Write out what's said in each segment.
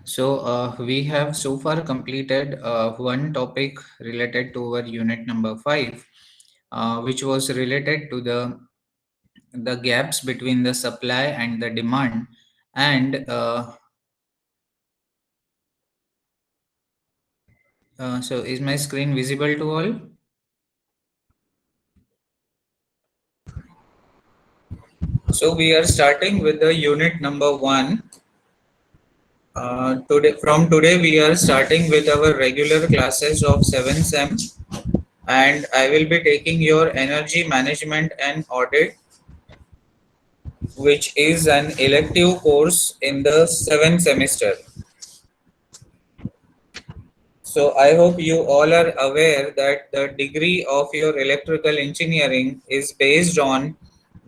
So we have so far completed one topic related to our unit number 5, which was related to the gaps between the supply and the demand. And so is my screen visible to all? So we are starting with the unit number 1. From today we are starting with our regular classes of 7th sem, and I will be taking your energy management and audit, which is an elective course in the 7th semester. So I hope you all are aware that the degree of your electrical engineering is based on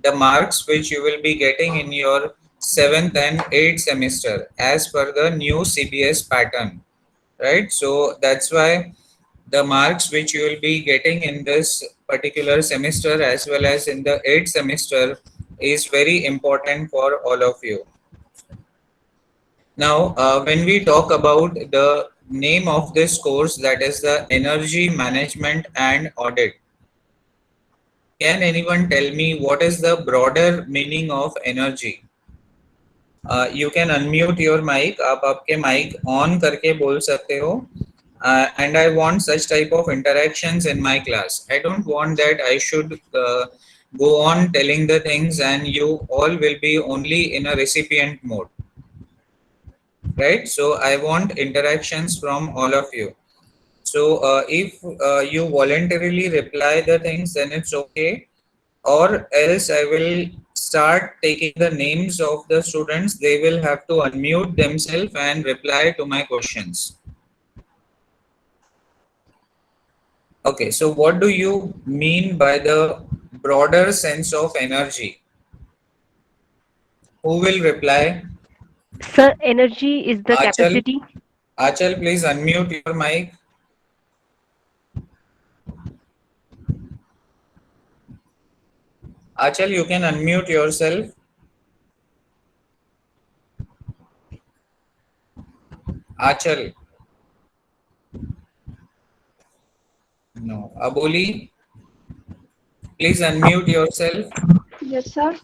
the marks which you will be getting in your 7th and 8th semester as per the new CBS pattern, right? So that's why the marks which you will be getting in this particular semester as well as in the 8th semester is very important for all of you. Now, when we talk about the name of this course, that is the Energy Management and Audit, can anyone tell me what is the broader meaning of energy? You can unmute your mic. आप आपके mic on करके बोल सकते हो. And I want such type of interactions in my class. I don't want that I should go on telling the things and you all will be only in a recipient mode. Right? So I want interactions from all of you. So if you voluntarily reply the things, then it's okay. Or else I will start taking the names of the students. They will have to unmute themselves and reply to my questions. Okay, so what do you mean by the broader sense of energy? Who will reply? Sir, energy is the Achal, capacity. Achal, please unmute your mic. Achal, you can unmute yourself. Achal. No. Aboli, please unmute yourself. Yes, sir.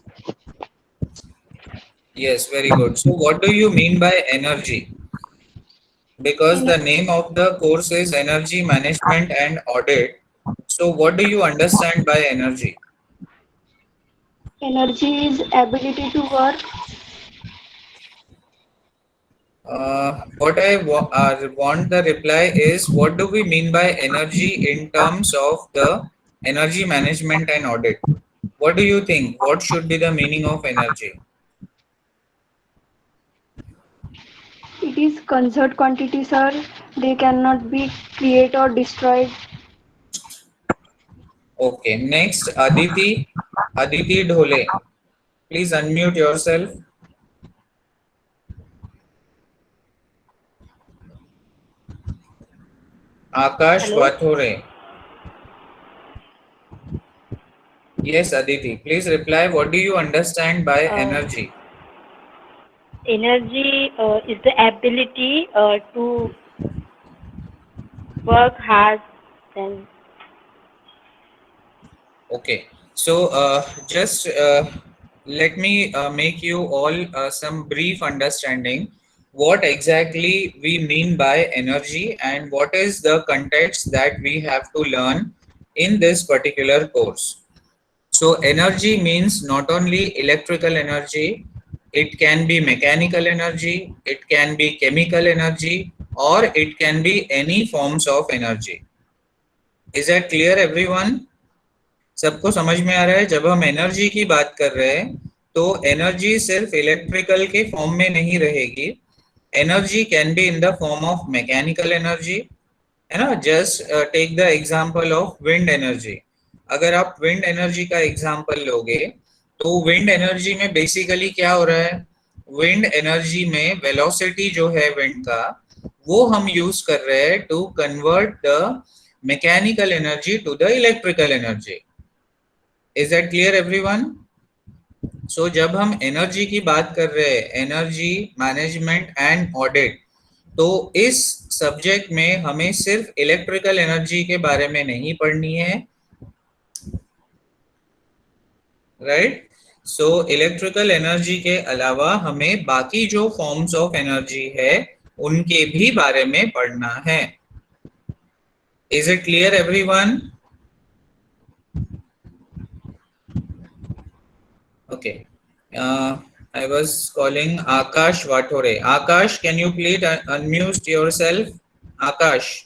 Yes, very good. So what do you mean by energy? Because the Ener- name of the course is Energy Management and Audit. So what do you understand by energy? Energy is ability to work. What I want the reply is, what do we mean by energy in terms of the energy management and audit? What do you think? What should be the meaning of energy? It is conserved quantity, sir. They cannot be created or destroyed. Okay, next, Aditi. Aditi Dhole. Please unmute yourself. Akash Hello. Vathore. Yes, Aditi. Please reply. What do you understand by energy? Energy is the ability to work hard and Okay. So just let me make you all some brief understanding what exactly we mean by energy and what is the context that we have to learn in this particular course. So energy means not only electrical energy, it can be mechanical energy, it can be chemical energy, or it can be any forms of energy. Is that clear, everyone? सबको समझ में आ रहा है? जब हम energy की बात कर रहे हैं तो एनर्जी सिर्फ इलेक्ट्रिकल के फॉर्म में नहीं रहेगी. Energy can be in the form of mechanical energy, है ना. Just take the example of wind energy. अगर आप विंड एनर्जी का एग्जांपल लोगे तो विंड एनर्जी में बेसिकली क्या हो रहा है? विंड एनर्जी में वेलोसिटी जो है विंड का, वो हम यूज कर रहे हैं to convert the mechanical energy to the electrical energy. Is that clear, everyone? So जब हम एनर्जी की बात कर रहे हैं, एनर्जी मैनेजमेंट एंड ऑडिट, तो इस सब्जेक्ट में हमें सिर्फ इलेक्ट्रिकल एनर्जी के बारे में नहीं पढ़नी है, राइट। सो इलेक्ट्रिकल एनर्जी के अलावा हमें बाकी जो फॉर्म्स ऑफ एनर्जी है उनके भी बारे में पढ़ना है। Is it clear everyone? Okay, I was calling Akash Vathore. Akash, can you please unmute yourself? Akash.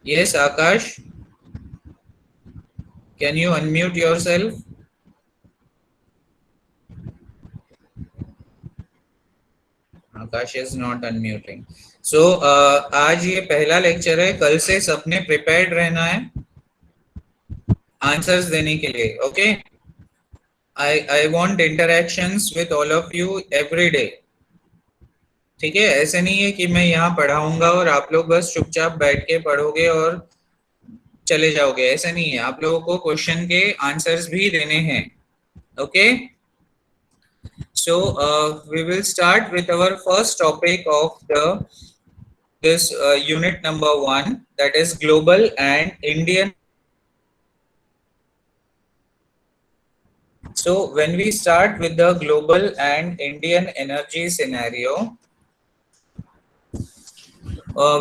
Yes, Akash. Can you unmute yourself? Akash is not unmuting. So, आज ये पहला लेक्चर है, कल से सबने प्रिपेयर्ड रहना है आंसर्स देने के लिए, okay? I want interactions with all of you every day. ठीक है, ऐसे नहीं है कि मैं यहाँ पढ़ाऊंगा और आप लोग बस चुपचाप बैठ के पढ़ोगे और चले जाओगे, ऐसा नहीं है। आप लोगों को क्वेश्चन के आंसर्स भी देने हैं, okay? So we will start with our first topic of this unit number 1, that is global and Indian. So when we start with the global and Indian energy scenario,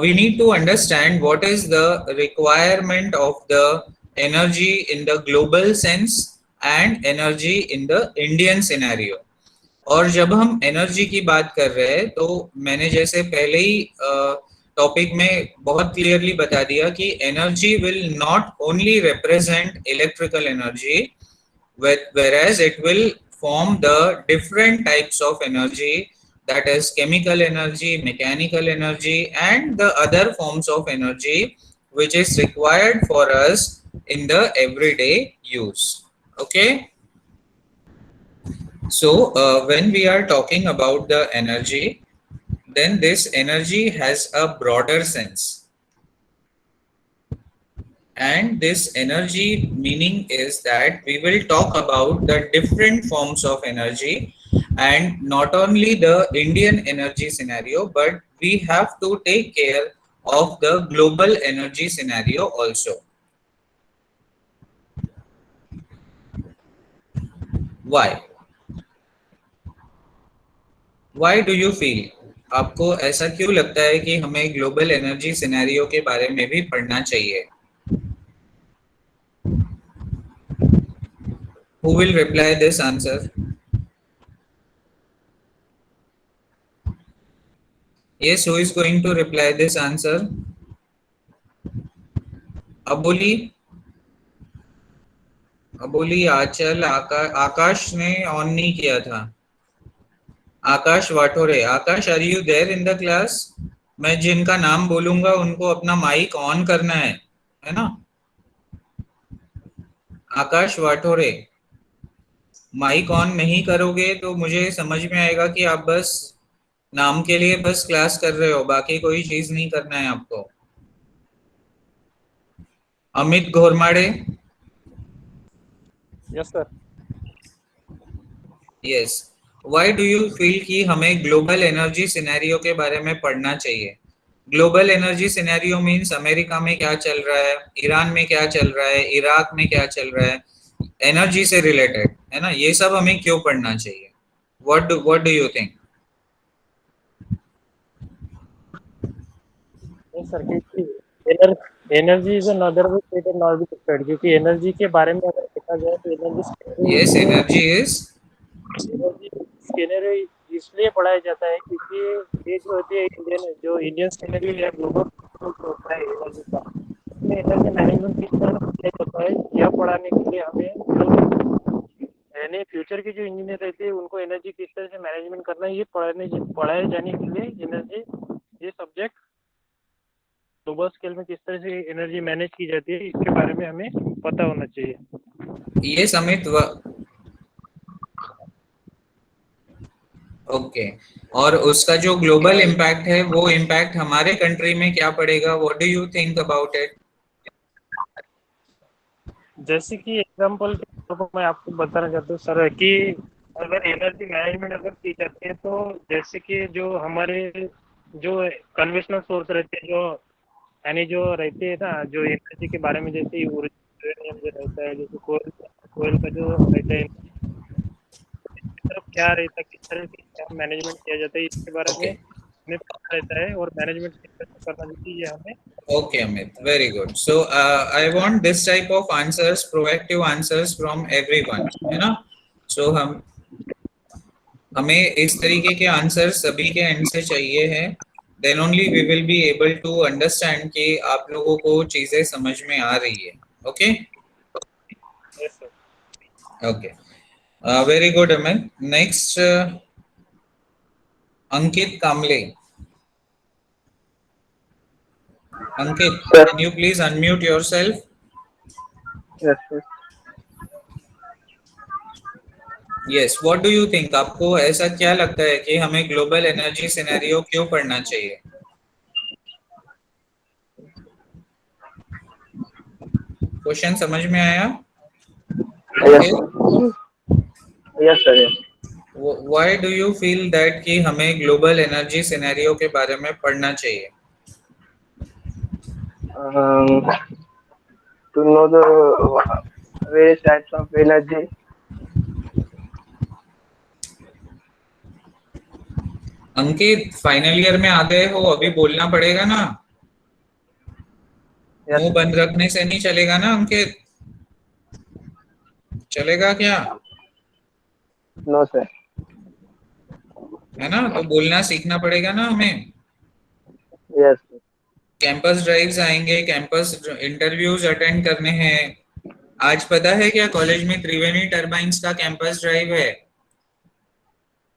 we need to understand what is the requirement of the energy in the global sense and energy in the Indian scenario. और जब हम energy की बात कर रहे हैं तो मैंने जैसे पहले ही टॉपिक में बहुत क्लियरली बता दिया कि energy will not only represent electrical energy, whereas it will form the different types of energy, that is chemical energy, mechanical energy, and the other forms of energy which is required for us in the everyday use, okay? So when we are talking about the energy, then this energy has a broader sense, and this energy meaning is that we will talk about the different forms of energy, and not only the Indian energy scenario, but we have to take care of the global energy scenario also. Why do you feel? आपको ऐसा क्यों लगता है कि हमें global energy scenario के बारे में भी पढ़ना चाहिए? Who will reply this answer? Yes, who is going to reply this answer? अबोली, आंचल, आकाश ने ऑन नहीं किया था। Akash Wathore, Akash, are you there in the class? मैं जिनका नाम बोलूंगा उनको अपना माइक ऑन करना है ना? आकाश वाठोरे, माइक ऑन नहीं करोगे तो मुझे समझ में आएगा कि आप बस नाम के लिए बस क्लास कर रहे हो, बाकी कोई चीज नहीं करना है आपको। Amit Ghormade. Yes sir. Yes, why do you feel कि हमें ग्लोबल एनर्जी सिनेरियो के बारे में पढ़ना चाहिए? Global energy scenario means America में क्या चल रहा है, ईरान में क्या चल रहा है, इराक में क्या चल रहा है, एनर्जी से रिलेटेड, है ना? ये सब हमें क्यों पढ़ना चाहिए? What do you think? Sir, क्योंकि energy is another way stated not be defined, क्योंकि एनर्जी के बारे में अगर देखा जाए तो energy, yes, energy is scenery इसलिए पढ़ाया जाता है क्योंकि ये जो होती है इंडियन स्केनरी या ग्लोबल होता है एनर्जी का, इसमें एनर्जी मैनेजमेंट किस तरह किया जाता है यह पढ़ाने के लिए हमें यानी फ्यूचर के जो इंजीनियर रहते हैं उनको एनर्जी किस तरह से मैनेजमेंट करना है ये पढ़ाए जाने के लिए एनर्जी ये सब्जेक्ट ग्लोबल स्केल में किस तरह से एनर्जी मैनेज की जाती है इसके बारे में हमें पता होना चाहिए। ये समित ओके, और उसका जो ग्लोबल इम्पैक्ट है वो इम्पैक्ट हमारे कंट्री में क्या पड़ेगा? What do you think about it? जैसे कि एग्जांपल के तौर पर मैं आपको बताना चाहता हूँ सर कि अगर एनर्जी मैनेजमेंट अगर की जाती है तो जैसे कि जो हमारे जो कन्वेंशनल सोर्स रहते हैं जो यानी जो रहते हैं ना जो एनर्जी के बारे में जैसे यूरेनियम जो रहता है जैसे कोयल कोयल का जो रहता है तरफ क्या रहता है किस तरह से क्या मैनेजमेंट किया जाता है इसके बारे में Okay. हमें पता रहता है और मैनेजमेंट किस तरह से करना चाहिए ये हमें Okay, Amit. Very good. So I want this type of answers, proactive answers from everyone. है ना? So हमें इस तरीके के आंसर सभी के एंड से चाहिए हैं. Then only we will be able to understand कि आप लोगों को चीजें समझ में आ रही है. Okay? Yes sir Okay. Very good, Amit. Next, Ankit Kamble. Ankit, Sir, can you please unmute yourself? yes, yes. Yes, what do you think? आपको ऐसा क्या लगता है कि हमें ग्लोबल एनर्जी सिनेरियो क्यों पढ़ना चाहिए? क्वेश्चन समझ में आया? Yes, Ankit, yes, sir. Yes. why do you feel that कि हमें ग्लोबल एनर्जी सिनेरियो के बारे में पढ़ना चाहिए? Um, to know the various types of energy. Ankit, final year में आ गए हो, अभी बोलना पड़ेगा ना. Yes, मुंह बंद रखने से नहीं चलेगा ना अंकित. चलेगा क्या? no, sir. है ना? तो बोलना सीखना पड़ेगा ना हमें. Yes, sir. कैंपस ड्राइव्स आएंगे, कैंपस इंटरव्यूज अटेंड करने हैं. आज पता है क्या, कॉलेज में त्रिवेणी टर्बाइंस का कैंपस ड्राइव है.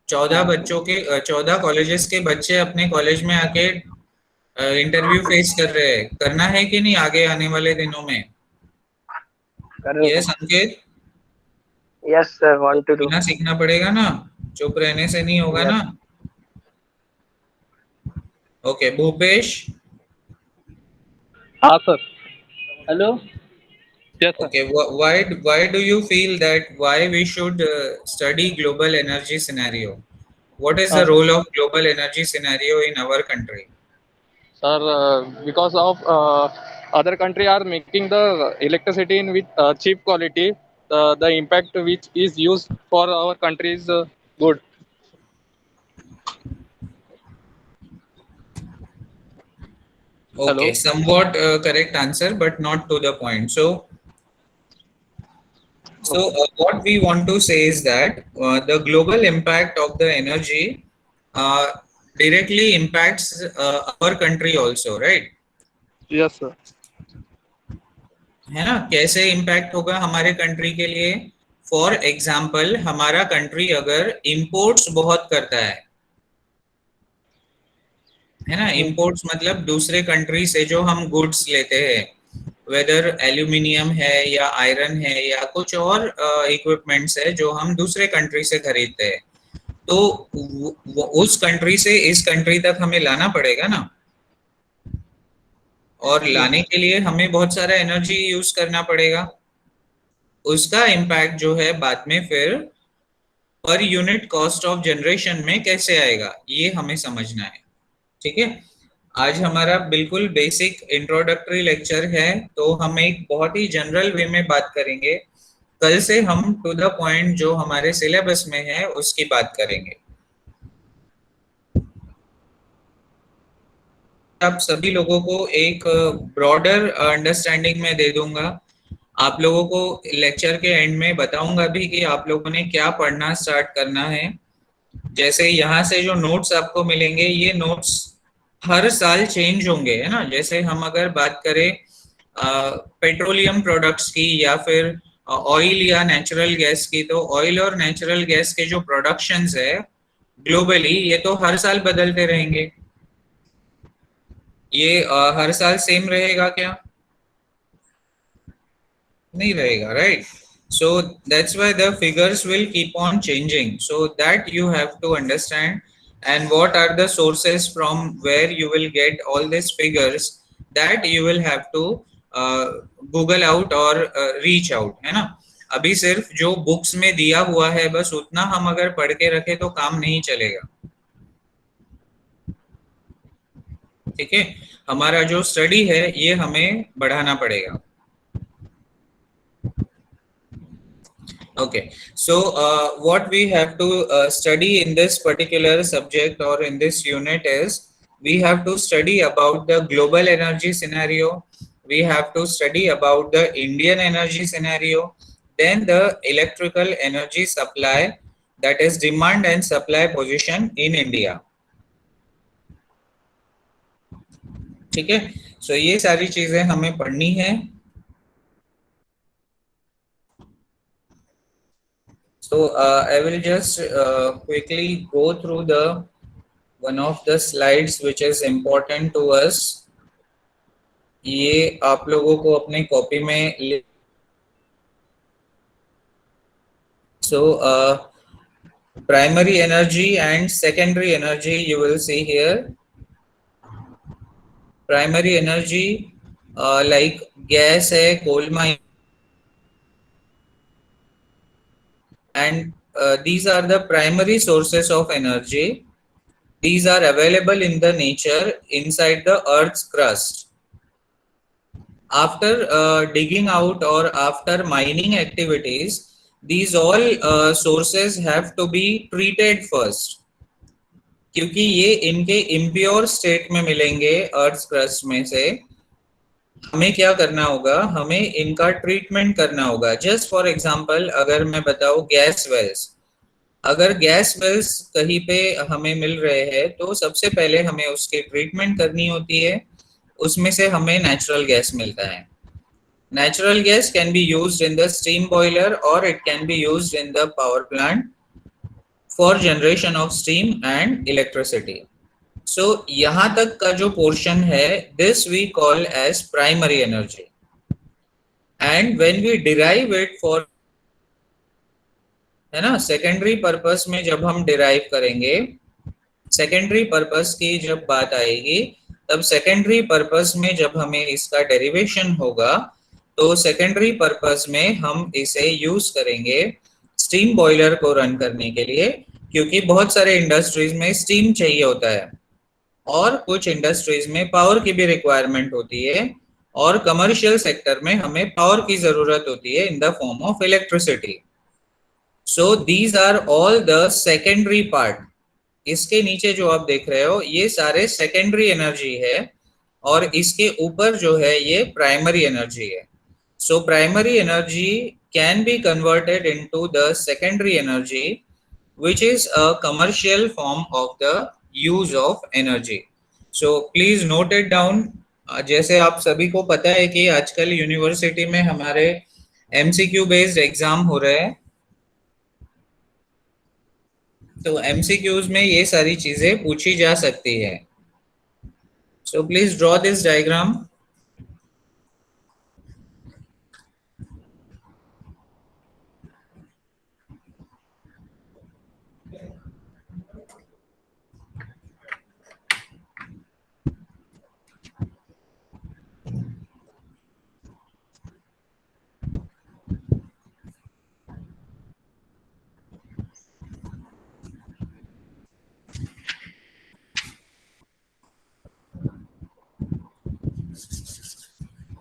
14 कॉलेजेस के बच्चे अपने कॉलेज में आके इंटरव्यू फेस कर रहे हैं. करना है कि नहीं आगे आने वाले दिनों में? ये Correct. संकेत, Yes, sir. तो Want to do. बोलना सीखना पड़ेगा ना. चुप रहने से नहीं होगा Yes. ना. ओके, भूपेश. हाँ sir. Hello. Yes sir. Okay, why do you feel that why we should study global energy scenario? What is the हाँ role of global energy scenario in our country? Sir. Because of other country are making the electricity in with cheap quality, the impact which is used for our country is good. Okay, Hello. somewhat correct answer, but not to the point. So what we want to say is that the global impact of the energy uh, directly impacts our country also, right? Yes sir. है ना? कैसे impact होगा हमारे country के लिए? For example, हमारा country अगर imports बहुत करता है ना? इंपोर्ट्स मतलब दूसरे कंट्री से जो हम गुड्स लेते हैं, वेदर एल्यूमिनियम है या आयरन है या कुछ और इक्विपमेंट्स है जो हम दूसरे कंट्री से खरीदते हैं, तो उस कंट्री से इस कंट्री तक हमें लाना पड़ेगा ना. और लाने के लिए हमें बहुत सारा एनर्जी यूज करना पड़ेगा. उसका इम्पैक्ट जो है बाद में फिर per unit cost of generation में कैसे आएगा, ये हमें समझना है. ठीक है, आज हमारा बिल्कुल बेसिक इंट्रोडक्टरी लेक्चर है, तो हम एक बहुत ही जनरल वे में बात करेंगे. कल से हम टू द पॉइंट जो हमारे सिलेबस में है उसकी बात करेंगे. आप सभी लोगों को एक ब्रॉडर अंडरस्टैंडिंग में दे दूंगा. आप लोगों को लेक्चर के एंड में बताऊंगा भी कि आप लोगों ने क्या पढ़ना स्टार्ट करना है. जैसे यहाँ से जो नोट्स आपको मिलेंगे, ये नोट्स हर साल चेंज होंगे, है ना? जैसे हम अगर बात करें पेट्रोलियम प्रोडक्ट्स की या फिर ऑयल या नेचुरल गैस की, तो ऑयल और नेचुरल गैस के जो प्रोडक्शंस है ग्लोबली, ये तो हर साल बदलते रहेंगे. ये हर साल सेम रहेगा क्या? नहीं रहेगा, right? So that's why the figures will keep on changing, so that you have to understand. And what are the sources from where you will get all these figures, that you will have to Google out और reach out, है ना। अभी सिर्फ जो books में दिया हुआ है बस उतना हम अगर पढ़ के रखे तो काम नहीं चलेगा, ठीक है। हमारा जो स्टडी है ये हमें बढ़ाना पड़ेगा। Okay, so what we have to study in this particular subject or in this unit is we have to study about the global energy scenario, we have to study about the Indian energy scenario, then the electrical energy supply, that is demand and supply position in India, ठीक है। So ये सारी चीजें हमें पढ़नी है। So I will just quickly go through the one of the slides which is important to us. ये आप लोगों को अपने कॉपी में so primary energy and secondary energy you will see here. Primary energy like gas है, coal mine, and these are the primary sources of energy. These are available in the nature inside the earth's crust. After digging out or after mining activities, these all sources have to be treated first, क्योंकि ये इनके impure state में मिलेंगे earth's crust में से। हमें क्या करना होगा, हमें इनका ट्रीटमेंट करना होगा। जस्ट फॉर एग्जांपल अगर मैं बताऊं गैस वेल्स, अगर गैस वेल्स कहीं पे हमें मिल रहे हैं तो सबसे पहले हमें उसकी ट्रीटमेंट करनी होती है, उसमें से हमें नेचुरल गैस मिलता है। Natural gas can be used in the steam boiler और it can be used in the power plant for generation of steam and electricity. So यहां तक का जो पोर्शन है this we call as primary energy, and when we derive it for, है ना, secondary purpose में जब हम डिराइव करेंगे, सेकेंडरी पर्पस की जब बात आएगी तब सेकेंडरी पर्पस में जब हमें इसका डेरिवेशन होगा तो सेकेंडरी पर्पस में हम इसे यूज करेंगे स्टीम बॉयलर को रन करने के लिए, क्योंकि बहुत सारे इंडस्ट्रीज में स्टीम चाहिए होता है और कुछ इंडस्ट्रीज में पावर की भी रिक्वायरमेंट होती है और कमर्शियल सेक्टर में हमें पावर की जरूरत होती है in the form of electricity. So these are all the secondary part. इसके नीचे जो आप देख रहे हो ये सारे सेकेंडरी एनर्जी है और इसके ऊपर जो है ये प्राइमरी एनर्जी है। So primary energy can be converted into the secondary energy which is a commercial form of the use of energy. So please note it down. जैसे आप सभी को पता है कि आजकल यूनिवर्सिटी में हमारे MCQ बेस्ड एग्जाम हो रहे हैं, तो MCQs में ये सारी चीजें पूछी जा सकती है। So please draw this diagram.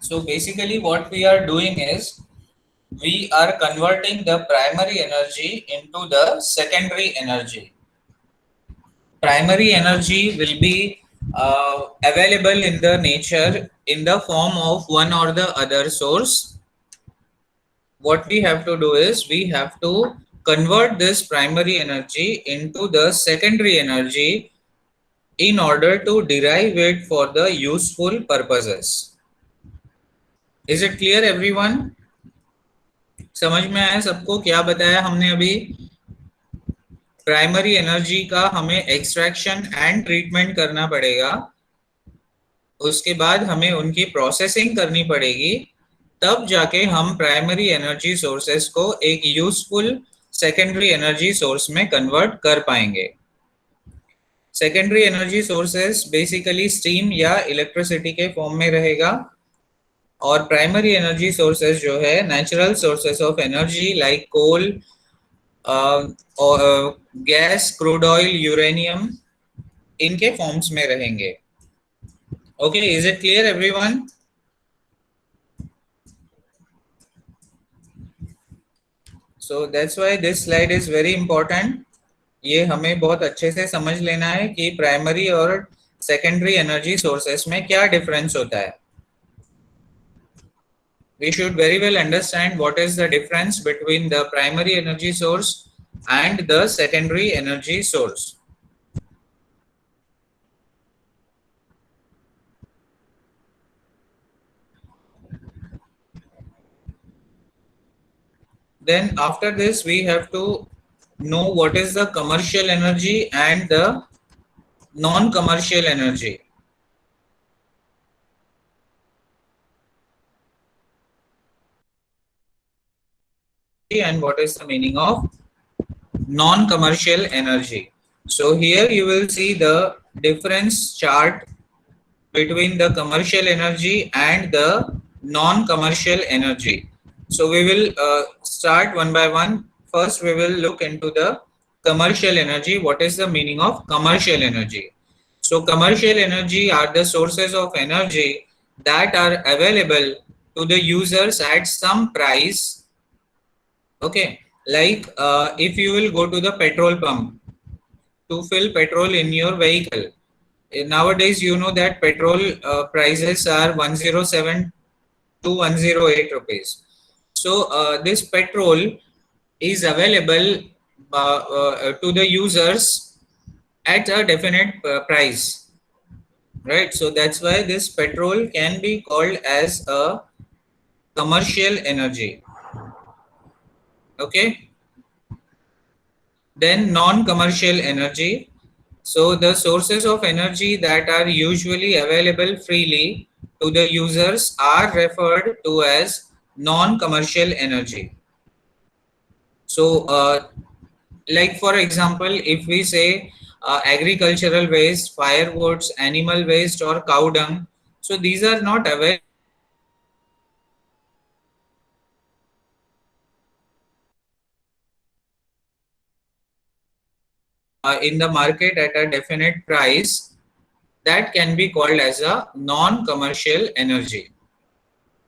So basically what we are doing is we are converting the primary energy into the secondary energy. Primary energy will be available in the nature in the form of one or the other source. What we have to do is we have to convert this primary energy into the secondary energy in order to derive it for the useful purposes. Is it clear everyone? समझ में आया सबको क्या बताया हमने अभी? Primary energy का हमें एक्सट्रैक्शन एंड ट्रीटमेंट करना पड़ेगा, उसके बाद हमें उनकी प्रोसेसिंग करनी पड़ेगी, तब जाके हम प्राइमरी एनर्जी सोर्सेस को एक यूजफुल सेकेंडरी एनर्जी सोर्स में कन्वर्ट कर पाएंगे। Secondary energy sources basically steam या इलेक्ट्रिसिटी के फॉर्म में रहेगा और प्राइमरी एनर्जी सोर्सेज जो है natural sources of energy like coal और गैस, क्रूड ऑयल, यूरेनियम, इनके फॉर्म्स में रहेंगे. Okay, is it clear everyone? So that's why this slide is very important. ये हमें बहुत अच्छे से समझ लेना है कि प्राइमरी और सेकेंडरी एनर्जी सोर्सेस में क्या डिफरेंस होता है. We should very well understand what is the difference between the primary energy source and the secondary energy source. Then after this we have to know what is the commercial energy and the non-commercial energy. And what is the meaning of non-commercial energy. So here you will see the difference chart between the commercial energy and the non-commercial energy. So we will start one by one. First we will look into the commercial energy. What is the meaning of commercial energy? So commercial energy are the sources of energy that are available to the users at some price. Okay, like if you will go to the petrol pump to fill petrol in your vehicle, nowadays you know that petrol prices are 107 to 108 rupees. So this petrol is available to the users at a definite price, right? So that's why this petrol can be called as a commercial energy. Okay, then non-commercial energy. So the sources of energy that are usually available freely to the users are referred to as non-commercial energy. So like for example, if we say agricultural waste, firewoods, animal waste or cow dung, so these are not available in the market at a definite price. That can be called as a non-commercial energy.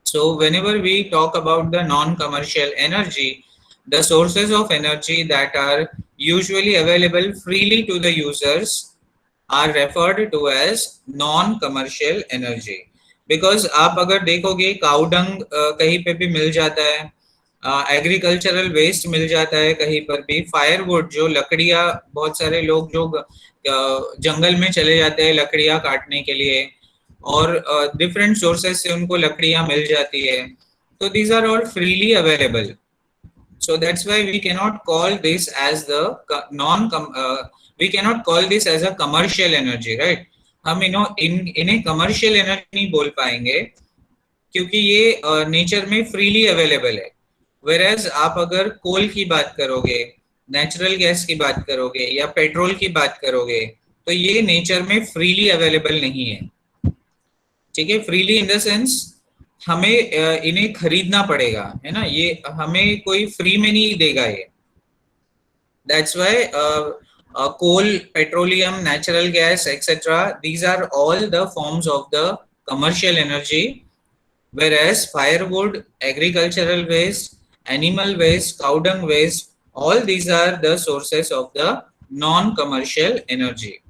So whenever we talk about the non-commercial energy, the sources of energy that are usually available freely to the users are referred to as non-commercial energy. Because आप अगर देखोगे cow dung कहीं पे भी मिल जाता है, agricultural waste मिल जाता है कहीं पर भी, फायरवुड जो लकड़ियाँ, बहुत सारे लोग जो जंगल में चले जाते हैं लकड़ियाँ काटने के लिए और डिफरेंट सोर्सेस से उनको लकड़ियाँ मिल जाती है, तो these are all freely available. So that's why we cannot call this as the we cannot call this as a commercial energy, right? हम इन्हें commercial energy नहीं बोल पाएंगे क्योंकि ये नेचर में फ्रीली अवेलेबल है. Whereas आप अगर कोल की बात करोगे, नेचुरल गैस की बात करोगे या पेट्रोल की बात करोगे, तो ये नेचर में फ्रीली अवेलेबल नहीं है. ठीक है, फ्रीली इन द सेंस हमें इन्हें खरीदना पड़ेगा, है ना, ये हमें कोई फ्री में नहीं देगा ये. That's why coal, petroleum, natural gas, etc. These are all the forms of the commercial energy, whereas firewood, agricultural waste, animal waste, cow dung waste, all these are the sources of the non-commercial energy.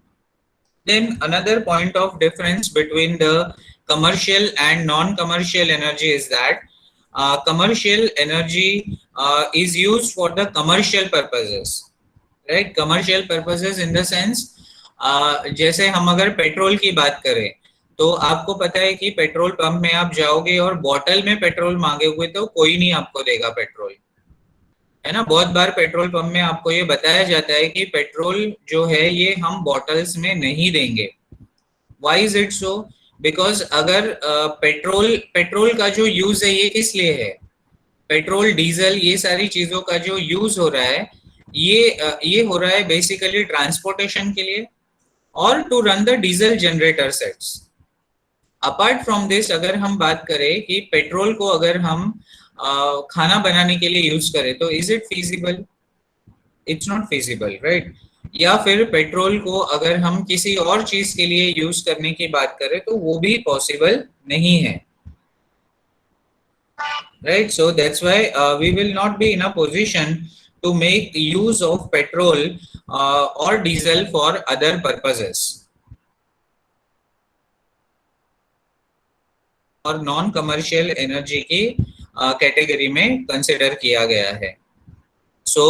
Then another point of difference between the commercial and non-commercial energy is that commercial energy is used for the commercial purposes, right? Commercial purposes in the sense जैसे हम अगर petrol की बात करें तो आपको पता है कि पेट्रोल पंप में आप जाओगे और बॉटल में पेट्रोल मांगोगे तो कोई नहीं आपको देगा पेट्रोल, है ना. बहुत बार पेट्रोल पंप में आपको ये बताया जाता है कि पेट्रोल जो है ये हम बॉटल्स में नहीं देंगे. Why is it so? Because अगर पेट्रोल का जो यूज है ये किस लिए है, पेट्रोल डीजल ये सारी चीजों का जो यूज हो रहा है ये हो रहा है बेसिकली ट्रांसपोर्टेशन के लिए और to run the diesel generator sets. Apart from this, अगर हम बात करें कि पेट्रोल को अगर हम खाना बनाने के लिए यूज करें तो is it feasible? It's not feasible, right? या फिर पेट्रोल को अगर हम किसी और चीज के लिए यूज करने की बात करें तो वो भी पॉसिबल नहीं है, right? So that's why we will not be in a position to make use of petrol or diesel for other purposes, और नॉन कमर्शियल एनर्जी की कैटेगरी में कंसिडर किया गया है. So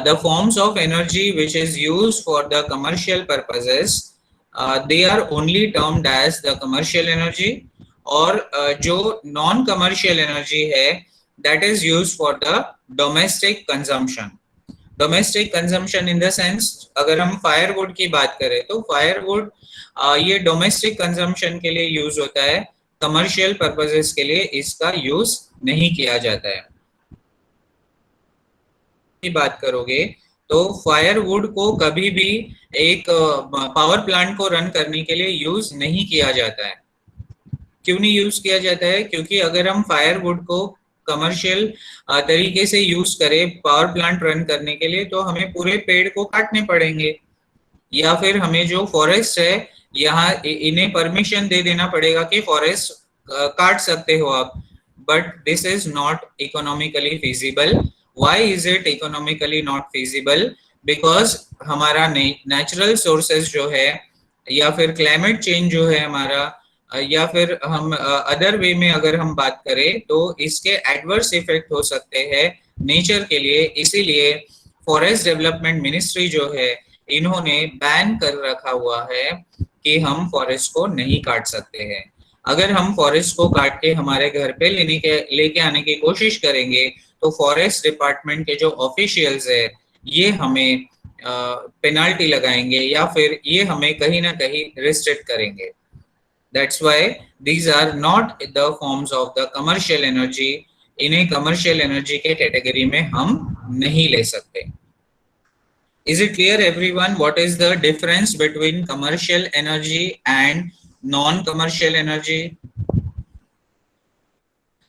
the forms of energy which is used for the commercial purposes, they are only termed as the commercial energy, और जो non commercial energy है that is used for the domestic consumption. Domestic consumption in the sense, अगर हम firewood की बात करें तो firewood ये डोमेस्टिक कंजम्पशन के लिए यूज होता है, कमर्शियल पर्पसेस के लिए इसका यूज नहीं किया जाता है. की बात करोगे तो फायरवुड को कभी भी एक पावर प्लांट को रन करने के लिए यूज नहीं किया जाता है. क्यों नहीं यूज किया जाता है? क्योंकि अगर हम फायरवुड को कमर्शियल तरीके से यूज करें पावर प्लांट रन करने के लिए तो हमें पूरे पेड़ को काटने पड़ेंगे, या फिर हमें जो फॉरेस्ट है यहाँ इन्हें परमिशन दे देना पड़ेगा कि फॉरेस्ट काट सकते हो आप. But this is not economically feasible. Why is it economically not feasible? Because हमारा नेचुरल सोर्सेज जो है, या फिर क्लाइमेट चेंज जो है हमारा, या फिर हम अदर वे में अगर हम बात करें तो इसके एडवर्स इफेक्ट हो सकते हैं नेचर के लिए. इसीलिए फॉरेस्ट डेवलपमेंट मिनिस्ट्री जो है इन्होंने बैन कर रखा हुआ है कि हम फॉरेस्ट को नहीं काट सकते हैं. अगर हम फॉरेस्ट को काट के हमारे घर पे लेके आने की कोशिश करेंगे तो फॉरेस्ट डिपार्टमेंट के जो ऑफिशियल्स है ये हमें पेनाल्टी लगाएंगे, या फिर ये हमें कहीं ना कहीं रिस्ट्रिक्ट करेंगे. That's why these are not the forms of the commercial energy. इन्हें commercial energy के कैटेगरी में हम नहीं ले सकते. Is it clear everyone what is the difference between commercial energy and non-commercial energy?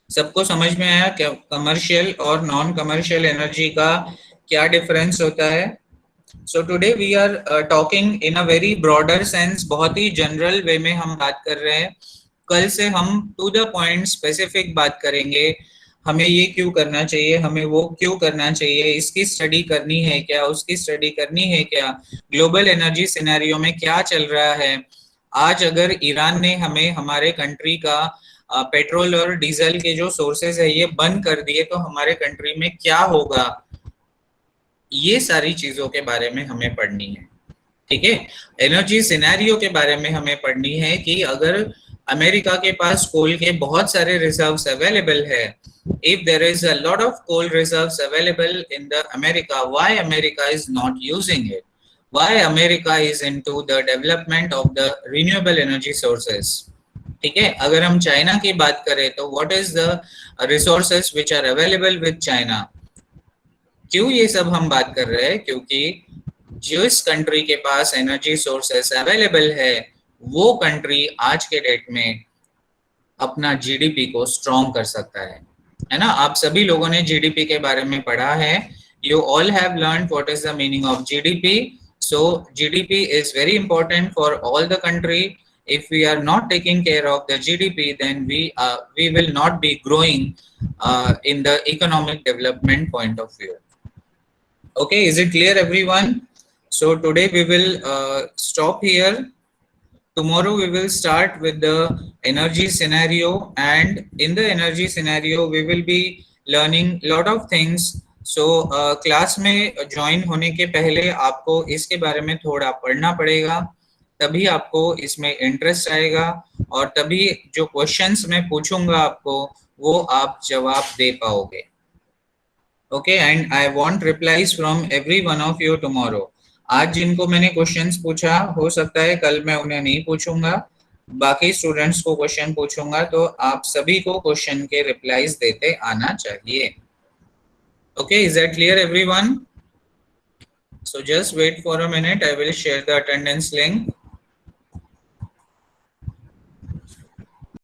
सबको समझ में आया क्या कमर्शियल और नॉन कमर्शियल एनर्जी का क्या डिफरेंस होता है? So today we are talking in a very broader sense, बहुत ही जनरल वे में हम बात कर रहे हैं. कल से हम टू द पॉइंट स्पेसिफिक बात करेंगे. हमें ये क्यों करना चाहिए, हमें वो क्यों करना चाहिए, इसकी स्टडी करनी है क्या, उसकी स्टडी करनी है क्या, ग्लोबल एनर्जी सिनेरियो में क्या चल रहा है. आज अगर ईरान ने हमें हमारे कंट्री का पेट्रोल और डीजल के जो सोर्सेज है ये बंद कर दिए तो हमारे कंट्री में क्या होगा, ये सारी चीजों के बारे में हमें पढ़नी है. ठीक है, एनर्जी सिनेरियो के बारे में हमें पढ़नी है कि अगर अमेरिका के पास कोल के बहुत सारे रिजर्व्स अवेलेबल है, if there is a lot of coal reserves available in the America, why America is not using it? Why America is into the development of the renewable energy sources? ठीक है, अगर हम China की बात करें तो what is the resources which are available with China? क्यों ये सब हम बात कर रहे हैं? क्योंकि जिस कंट्री के पास एनर्जी सोर्सेस अवेलेबल है वो कंट्री आज के डेट में अपना जीडीपी को स्ट्रॉन्ग कर सकता है ना. आप सभी लोगों ने जीडीपी के बारे में पढ़ा है. You all have learned what is the meaning of GDP. So GDP is very important for all the country. If we are not taking care of the GDP, then we will not be growing in the economic development point of view. Okay, is it clear everyone? So today we will stop here. Tomorrow we will start with the energy scenario, and in the energy scenario we will be learning lot of things. So class में join होने के पहले आपको इसके बारे में थोड़ा पढ़ना पड़ेगा, तभी आपको इसमें इंटरेस्ट आएगा और तभी जो क्वेश्चंस मैं पूछूंगा आपको वो आप जवाब दे पाओगे. Okay, and I want replies from every one of you tomorrow. आज जिनको मैंने क्वेश्चंस पूछा हो सकता है कल मैं उन्हें नहीं पूछूंगा, बाकी स्टूडेंट्स को क्वेश्चन पूछूंगा, तो आप सभी को क्वेश्चन के रिप्लाईज देते आना चाहिए. Okay, is that clear everyone? So just wait for a minute, I will share the attendance link.